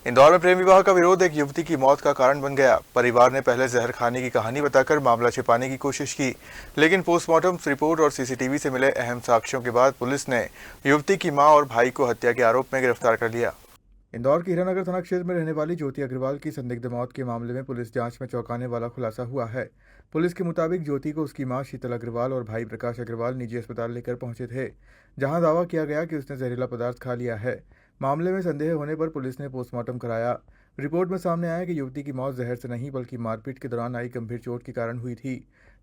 इंदौर में प्रेम विवाह का विरोध एक युवती की मौत का कारण बन गया। परिवार ने पहले जहर खाने की कहानी बताकर मामला छिपाने की कोशिश की, लेकिन पोस्टमार्टम रिपोर्ट और सीसीटीवी से मिले अहम साक्ष्यों के बाद पुलिस ने युवती की मां और भाई को हत्या के आरोप में गिरफ्तार कर लिया। इंदौर के हीरानगर थाना क्षेत्र में रहने वाली ज्योति अग्रवाल की संदिग्ध मौत के मामले में पुलिस जांच में चौंकाने वाला खुलासा हुआ है। पुलिस के मुताबिक ज्योति को उसकी मां शीतल अग्रवाल और भाई प्रकाश अग्रवाल निजी अस्पताल लेकर पहुंचे थे, जहां दावा किया गया कि उसने जहरीला पदार्थ खा लिया है। मामले में संदेह होने पर पुलिस ने पोस्टमार्टम कराया। रिपोर्ट में सामने आया कि युवती की मौत जहर से नहीं बल्कि मारपीट के दौरान आई गंभीर चोट के कारण हुई थी।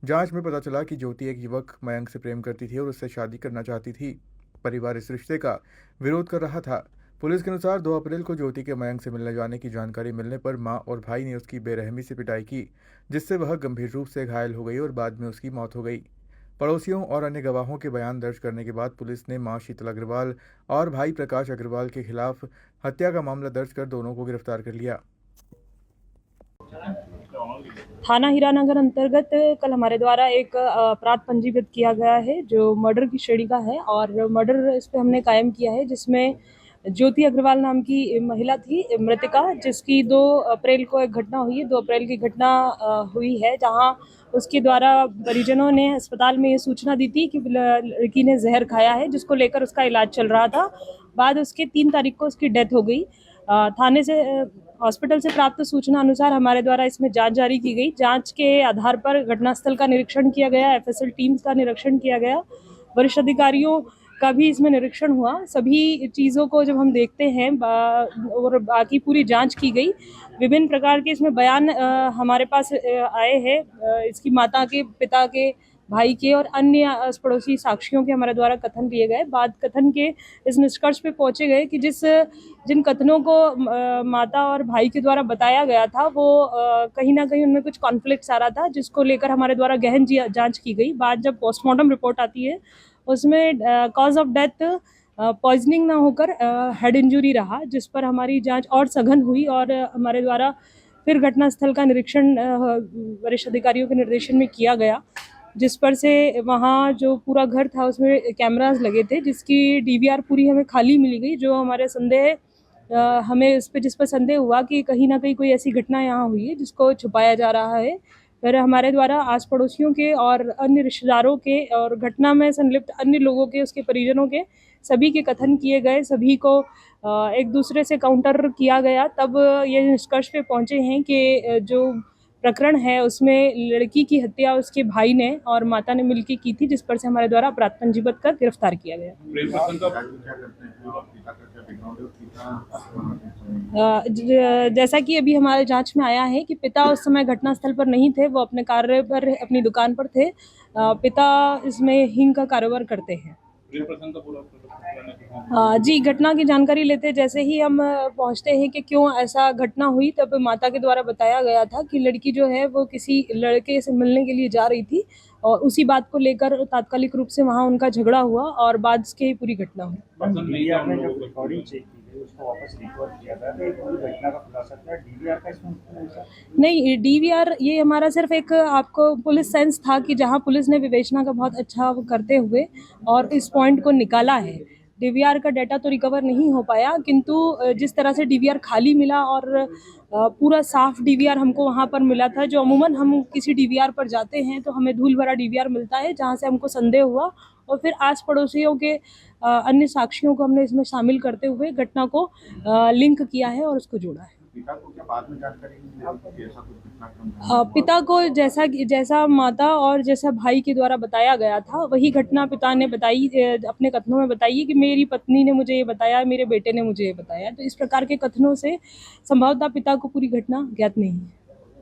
जांच में पता चला कि ज्योति एक युवक मयंक से प्रेम करती थी और उससे शादी करना चाहती थी। परिवार इस रिश्ते का विरोध कर रहा था। पुलिस के अनुसार 2 अप्रैल को ज्योति के मयंक से मिलने जाने की जानकारी मिलने पर मां और भाई ने उसकी बेरहमी से पिटाई की, जिससे वह गंभीर रूप से घायल हो गई और बाद में उसकी मौत हो गई। पड़ोसियों और अन्य गवाहों के बयान दर्ज करने के बाद पुलिस ने मां शीतल अग्रवाल और भाई प्रकाश अग्रवाल के खिलाफ हत्या का मामला दर्ज कर दोनों को गिरफ्तार कर लिया। थाना हीरानगर अंतर्गत कल हमारे द्वारा एक अपराध पंजीबद्ध किया गया है जो मर्डर की श्रेणी का है और मर्डर इस पे हमने कायम किया है, जिसमें ज्योति अग्रवाल नाम की महिला थी मृतका, जिसकी 2 अप्रैल को एक घटना हुई है। 2 अप्रैल की घटना हुई है जहां उसके द्वारा परिजनों ने अस्पताल में ये सूचना दी थी कि लड़की ने जहर खाया है, जिसको लेकर उसका इलाज चल रहा था। बाद उसके 3 तारीख को उसकी डेथ हो गई। थाने से हॉस्पिटल से प्राप्त सूचना अनुसार हमारे द्वारा इसमें जांच जारी की गई। जांच के आधार पर घटनास्थल का निरीक्षण किया गया, एफएसएल टीम्स का निरीक्षण किया गया, वरिष्ठ अधिकारियों का भी इसमें निरीक्षण हुआ। सभी चीज़ों को जब हम देखते हैं और बाकी पूरी जांच की गई, विभिन्न प्रकार के इसमें बयान हमारे पास आए हैं इसकी माता के, पिता के, भाई के और अन्य पड़ोसी साक्षियों के हमारे द्वारा कथन लिए गए। बाद कथन के इस निष्कर्ष पे पहुंचे गए कि जिन कथनों को माता और भाई के द्वारा बताया गया था वो कहीं ना कहीं उनमें कुछ कॉन्फ्लिक्ट्स आ रहा था, जिसको लेकर हमारे द्वारा गहन जांच की गई। बाद जब पोस्टमार्टम रिपोर्ट आती है उसमें कॉज ऑफ डेथ पॉइजनिंग ना होकर हेड इंजरी रहा, जिस पर हमारी जांच और सघन हुई और हमारे द्वारा फिर घटनास्थल का निरीक्षण वरिष्ठ अधिकारियों के निर्देशन में किया गया, जिस पर से वहाँ जो पूरा घर था उसमें कैमरास लगे थे, जिसकी डीवीआर पूरी हमें खाली मिली गई। जो हमारे संदेह हमें जिस पर संदेह हुआ कि कहीं ना कहीं कोई ऐसी घटना यहाँ हुई है जिसको छुपाया जा रहा है। फिर हमारे द्वारा आस पड़ोसियों के और अन्य रिश्तेदारों के और घटना में संलिप्त अन्य लोगों के, उसके परिजनों के, सभी के कथन किए गए। सभी को एक दूसरे से काउंटर किया गया। तब ये निष्कर्ष पे पहुंचे हैं कि जो प्रकरण है उसमें लड़की की हत्या उसके भाई ने और माता ने मिलकर की थी, जिस पर से हमारे द्वारा अपराध पंजीबद्ध कर गिरफ्तार किया गया। जैसा कि अभी हमारे जांच में आया है कि पिता उस समय घटनास्थल पर नहीं थे, वो अपने कार्य पर, अपनी दुकान पर थे। पिता इसमें हींग का कारोबार करते हैं। जी, घटना की जानकारी लेते जैसे ही हम पहुंचते हैं कि क्यों ऐसा घटना हुई, तब माता के द्वारा बताया गया था कि लड़की जो है वो किसी लड़के से मिलने के लिए जा रही थी और उसी बात को लेकर तात्कालिक रूप से वहां उनका झगड़ा हुआ और बाद की ही पूरी घटना हुई। नहीं, डीवीआर ये हमारा सिर्फ एक आपको पुलिस सेंस था कि जहां पुलिस ने विवेचना का बहुत अच्छा करते हुए और इस पॉइंट को निकाला है। डीवीआर का डाटा तो रिकवर नहीं हो पाया, किंतु जिस तरह से डीवीआर खाली मिला और पूरा साफ डीवीआर हमको वहां पर मिला था। जो अमूमन हम किसी डीवीआर पर जाते हैं तो हमें धूल भरा डीवीआर मिलता है, जहां से हमको संदेह हुआ और फिर आस पड़ोसियों के अन्य साक्षियों को हमने इसमें शामिल करते हुए घटना को लिंक किया है और उसको जोड़ा है। पिता को क्या बाद में जानकारी मिली कि ऐसा कुछ पिता को जैसा माता और जैसा भाई के द्वारा बताया गया था वही घटना पिता ने बताई, अपने कथनों में बताई कि मेरी पत्नी ने मुझे ये बताया, मेरे बेटे ने मुझे ये बताया। तो इस प्रकार के कथनों से संभवतः पिता को पूरी घटना ज्ञात नहीं है।